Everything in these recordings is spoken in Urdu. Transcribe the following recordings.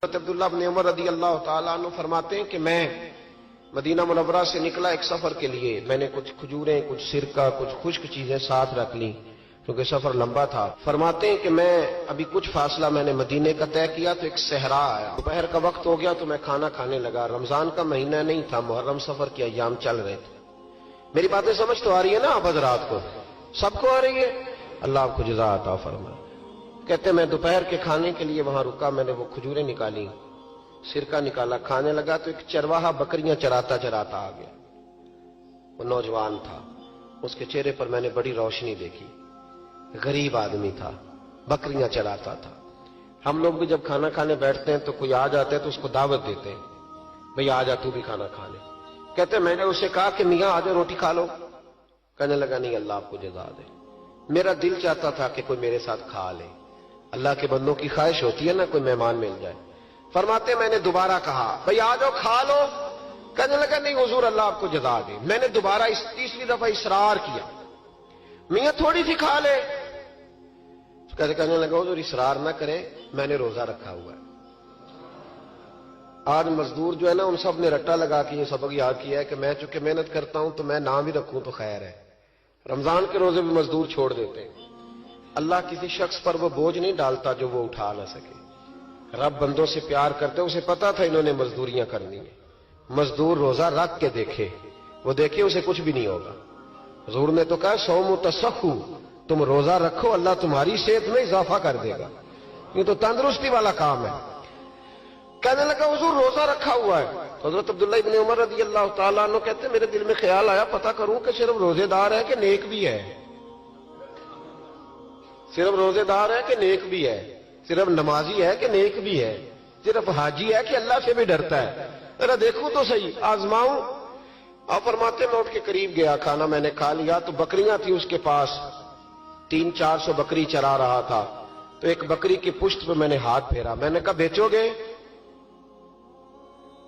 حضرت عبداللہ بن عمر رضی اللہ تعالیٰ عنہ فرماتے ہیں کہ میں مدینہ منورہ سے نکلا ایک سفر کے لیے. میں نے کچھ کھجوریں، کچھ سرکہ، کچھ خشک چیزیں ساتھ رکھ لی کیونکہ سفر لمبا تھا. فرماتے ہیں کہ میں ابھی کچھ فاصلہ میں نے مدینے کا طے کیا تو ایک صحرا آیا. دوپہر کا وقت ہو گیا تو میں کھانا کھانے لگا. رمضان کا مہینہ نہیں تھا، محرم سفر کے ایام چل رہے تھے. میری باتیں سمجھ تو آ رہی ہے نا آپ حضرات کو؟ سب کو آ رہی ہے؟ اللہ آپ کو جزا عطا فرمائے. کہتے میں دوپہر کے کھانے کے لیے وہاں رکا. میں نے وہ کھجوریں نکالی، سرکہ نکالا، کھانے لگا تو ایک چرواہا بکریاں چراتا چراتا آ گیا. وہ نوجوان تھا، اس کے چہرے پر میں نے بڑی روشنی دیکھی. غریب آدمی تھا، بکریاں چراتا تھا. ہم لوگ بھی جب کھانا کھانے بیٹھتے ہیں تو کوئی آ جاتے ہیں تو اس کو دعوت دیتے ہیں، بھئی آ جا تو بھی کھانا کھا لے. کہتے میں نے اسے کہا کہ میاں آ جا روٹی کھا لو. کہنے لگا نہیں، اللہ آپ کو جزا دے، میرا دل چاہتا تھا کہ کوئی میرے ساتھ کھا لے. اللہ کے بندوں کی خواہش ہوتی ہے نا کوئی مہمان مل جائے. فرماتے میں نے دوبارہ کہا بھئی آ جاؤ کھا لو. کہنے لگا نہیں حضور اللہ آپ کو جزا دے. میں نے دوبارہ تیسری دفعہ اصرار کیا، میاں تھوڑی سی کھا لے. کہنے لگا حضور اصرار نہ کریں، میں نے روزہ رکھا ہوا ہے. آج مزدور جو ہے نا ان سب نے رٹا لگا کے یہ سبق یاد کیا ہے کہ میں چونکہ محنت کرتا ہوں تو میں نام ہی رکھوں تو خیر ہے. رمضان کے روزے بھی مزدور چھوڑ دیتے ہیں. اللہ کسی شخص پر وہ بوجھ نہیں ڈالتا جو وہ اٹھا نہ سکے. رب بندوں سے پیار کرتے، اسے پتا تھا انہوں نے مزدوریاں کرنی ہیں. مزدور روزہ رکھ کے دیکھے، وہ دیکھے اسے کچھ بھی نہیں ہوگا. حضور نے تو کہا صوم تصحو، تم روزہ رکھو اللہ تمہاری صحت میں اضافہ کر دے گا، یہ تو تندرستی والا کام ہے. کہنے لگا حضور روزہ رکھا ہوا ہے. حضرت عبداللہ ابن عمر رضی اللہ تعالیٰ عنہ کہتے ہیں میرے دل میں خیال آیا پتہ کروں کہ صرف روزے دار ہے کہ نیک بھی ہے. صرف روزے دار ہے کہ نیک بھی ہے، صرف نمازی ہے کہ نیک بھی ہے، صرف حاجی ہے کہ اللہ سے بھی ڈرتا ہے. ذرا دیکھوں تو صحیح، آزماؤں. آپ فرماتے میں اٹھ کے قریب گیا، کھانا میں نے کھا لیا تو بکریاں تھی اس کے پاس، 300-400 بکری چرا رہا تھا. تو ایک بکری کی پشت پہ میں نے ہاتھ پھیرا. میں نے کہا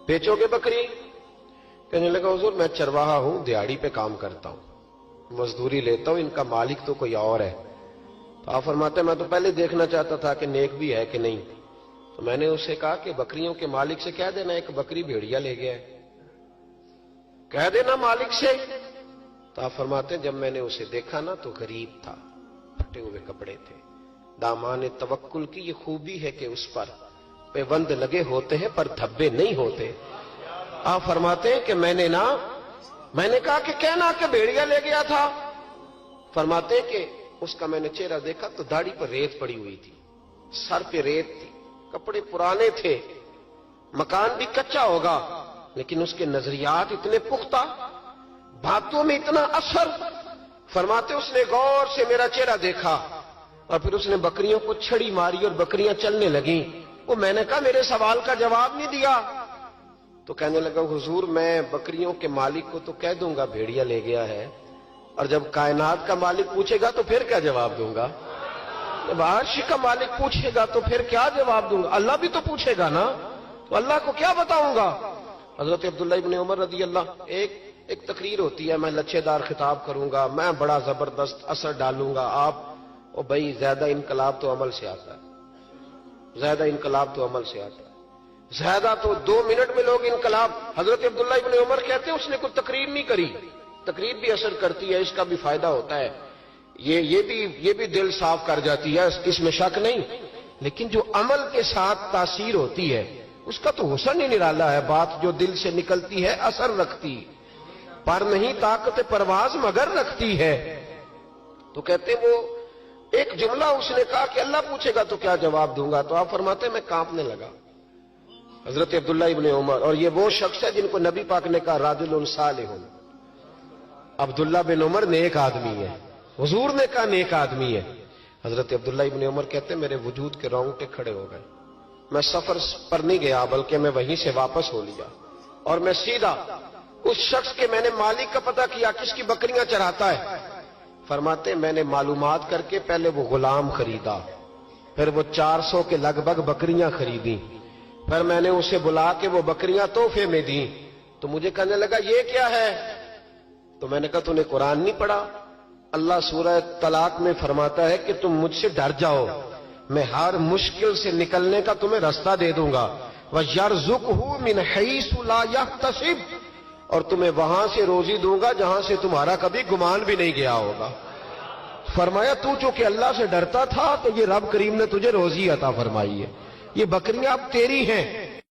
بیچو گے بکری؟ کہنے لگا حضور میں چرواہا ہوں، دیہڑی پہ کام کرتا ہوں، مزدوری لیتا ہوں، ان کا مالک تو کوئی اور ہے. تو آپ فرماتے میں تو پہلے دیکھنا چاہتا تھا کہ نیک بھی ہے کہ نہیں. تو میں نے اسے کہا کہ بکریوں کے مالک سے کہہ دینا ایک بکری بھیڑیا لے گیا ہے، کہہ دینا مالک سے. تو آپ فرماتے جب میں نے اسے دیکھا نا تو غریب تھا، پھٹے ہوئے کپڑے تھے. دامان توکل کی یہ خوبی ہے کہ اس پر پیوند لگے ہوتے ہیں پر دھبے نہیں ہوتے. آپ فرماتے ہیں کہ میں نے کہا کہ کہنا کہ بھیڑیا لے گیا تھا. فرماتے ہیں کہ اس کا میں نے چہرہ دیکھا تو داڑھی پر ریت پڑی ہوئی تھی، سر پہ ریت تھی، کپڑے پرانے تھے، مکان بھی کچا ہوگا لیکن اس کے نظریات اتنے پختہ، باتوں میں اتنا اثر. فرماتے اس نے غور سے میرا چہرہ دیکھا اور پھر اس نے بکریوں کو چھڑی ماری اور بکریاں چلنے لگیں. وہ میں نے کہا میرے سوال کا جواب نہیں دیا. تو کہنے لگا حضور میں بکریوں کے مالک کو تو کہہ دوں گا بھیڑیا لے گیا ہے، اور جب کائنات کا مالک پوچھے گا تو پھر کیا جواب دوں گا؟ جب عرش کا مالک پوچھے گا تو پھر کیا جواب دوں گا؟ اللہ بھی تو پوچھے گا نا، تو اللہ کو کیا بتاؤں گا؟ حضرت عبداللہ ابن عمر رضی اللہ، ایک تقریر ہوتی ہے، میں لچھے دار خطاب کروں گا، میں بڑا زبردست اثر ڈالوں گا. آپ او بھائی زیادہ انقلاب تو عمل سے آتا ہے، زیادہ انقلاب تو عمل سے آتا ہے، زیادہ تو 2 منٹ میں لوگ انقلاب. حضرت عبداللہ ابن عمر کہتے ہیں اس نے کوئی تقریر نہیں کری. تقریر بھی اثر کرتی ہے، اس کا بھی فائدہ ہوتا ہے، یہ بھی دل صاف کر جاتی ہے، اس میں شک نہیں. لیکن جو عمل کے ساتھ تاثیر ہوتی ہے اس کا تو حسن ہی نرالا ہے. بات جو دل سے نکلتی ہے اثر رکھتی، پر نہیں طاقت پرواز مگر رکھتی ہے. تو کہتے وہ ایک جملہ اس نے کہا کہ اللہ پوچھے گا تو کیا جواب دوں گا. تو آپ فرماتے میں کانپنے لگا. حضرت عبداللہ ابن عمر، اور یہ وہ شخص ہے جن کو نبی پاک نے کہا راجل صالح. عبداللہ بن عمر نیک آدمی ہے، حضور نے کہا نیک آدمی ہے. حضرت عبداللہ ابن عمر کہتے میرے وجود کے رونگٹے کھڑے ہو گئے. میں سفر پر نہیں گیا بلکہ میں وہیں سے واپس ہو لیا اور میں سیدھا اس شخص کے میں نے مالک کا پتہ کیا کس کی بکریاں چراتا ہے. فرماتے میں نے معلومات کر کے پہلے وہ غلام خریدا، پھر وہ 400 کے لگ بھگ بکریاں خریدیں، پھر میں نے اسے بلا کے وہ بکریاں تحفے میں دیں. تو مجھے کہنے لگا یہ کیا ہے؟ تو میں نے کہا تو نے قرآن نہیں پڑھا؟ اللہ سورہ طلاق میں فرماتا ہے کہ تم مجھ سے ڈر جاؤ، میں ہر مشکل سے نکلنے کا تمہیں راستہ دے دوں گا. وَيَرْزُقْهُ مِنْ حَيْثُ لَا يَحْتَسِبُ، اور تمہیں وہاں سے روزی دوں گا جہاں سے تمہارا کبھی گمان بھی نہیں گیا ہوگا۔ فرمایا تو چونکہ اللہ سے ڈرتا تھا تو یہ رب کریم نے تجھے روزی عطا فرمائی ہے، یہ بکریاں اب تیری ہیں،